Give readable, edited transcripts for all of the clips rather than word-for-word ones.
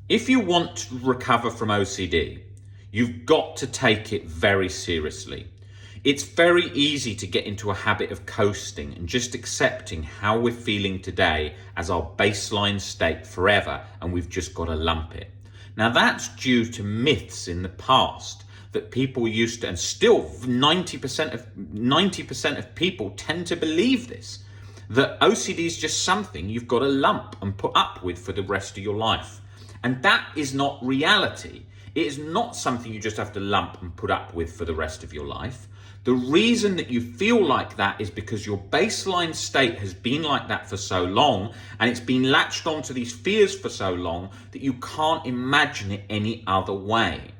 If you want to recover from OCD, you've got to take it very seriously. It's very easy to get into a habit of coasting and just accepting how we're feeling today as our baseline state forever, and we've just got to lump it. Now that's due to myths in the past that people used to, and still 90% of people tend to believe this, that OCD is just something you've got to lump and put up with for the rest of your life. And that is not reality. It is not something you just have to lump and put up with for the rest of your life. The reason that you feel like that is because your baseline state has been like that for so long, and it's been latched onto these fears for so long that you can't imagine it any other way.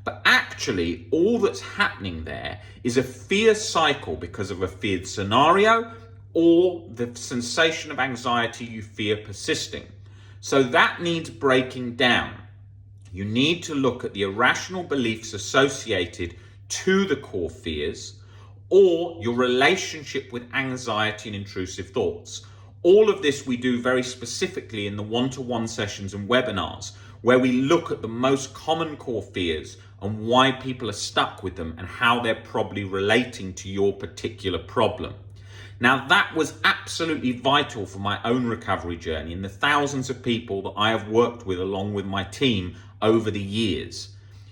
But actually, all that's happening there is a fear cycle because of a feared scenario or the sensation of anxiety you fear persisting. So that needs breaking down. You need to look at the irrational beliefs associated to the core fears, or your relationship with anxiety and intrusive thoughts. All of this we do very specifically in the one-to-one sessions and webinars, where we look at the most common core fears and why people are stuck with them and how they're probably relating to your particular problem. Now, that was absolutely vital for my own recovery journey and the thousands of people that I have worked with along with my team over the years.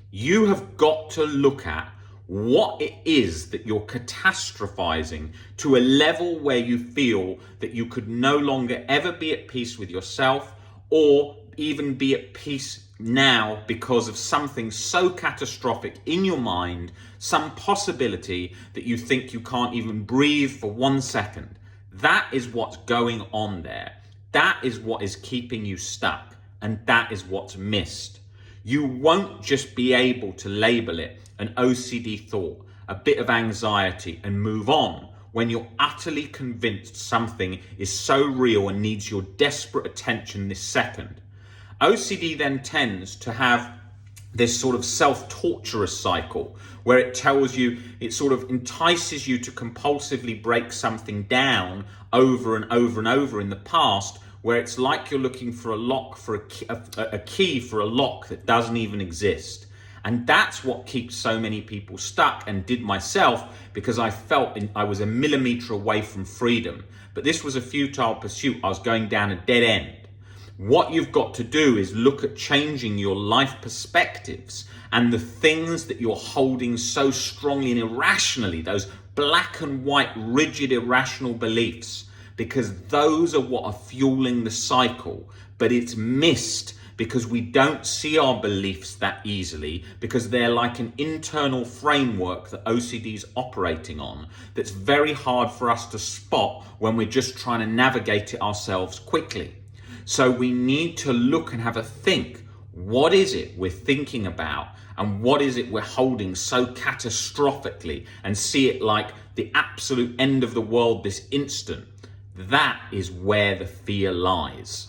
You have got to look at what it is that you're catastrophizing to a level where you feel that you could no longer ever be at peace with yourself, or even be at peace now because of something so catastrophic in your mind, some possibility that you think you can't even breathe for 1 second. That is what's going on there. That is what is keeping you stuck, and that is what's missed. You won't just be able to label it an OCD thought, a bit of anxiety, and move on when you're utterly convinced something is so real and needs your desperate attention this second. OCD then tends to have this sort of self-torturous cycle where it tells you, it sort of entices you to compulsively break something down over and over and over in the past, where it's like you're looking for a lock for a key for a lock that doesn't even exist. And that's what keeps so many people stuck, and did myself, because I felt I was a millimeter away from freedom. But this was a futile pursuit. I was going down a dead end. What you've got to do is look at changing your life perspectives and the things that you're holding so strongly and irrationally, those black and white, rigid, irrational beliefs, because those are what are fueling the cycle. But it's missed because we don't see our beliefs that easily, because they're like an internal framework that OCD is operating on that's very hard for us to spot when we're just trying to navigate it ourselves quickly. So we need to look and have a think. What is it we're thinking about, and what is it we're holding so catastrophically, and see it like the absolute end of the world this instant? That is where the fear lies.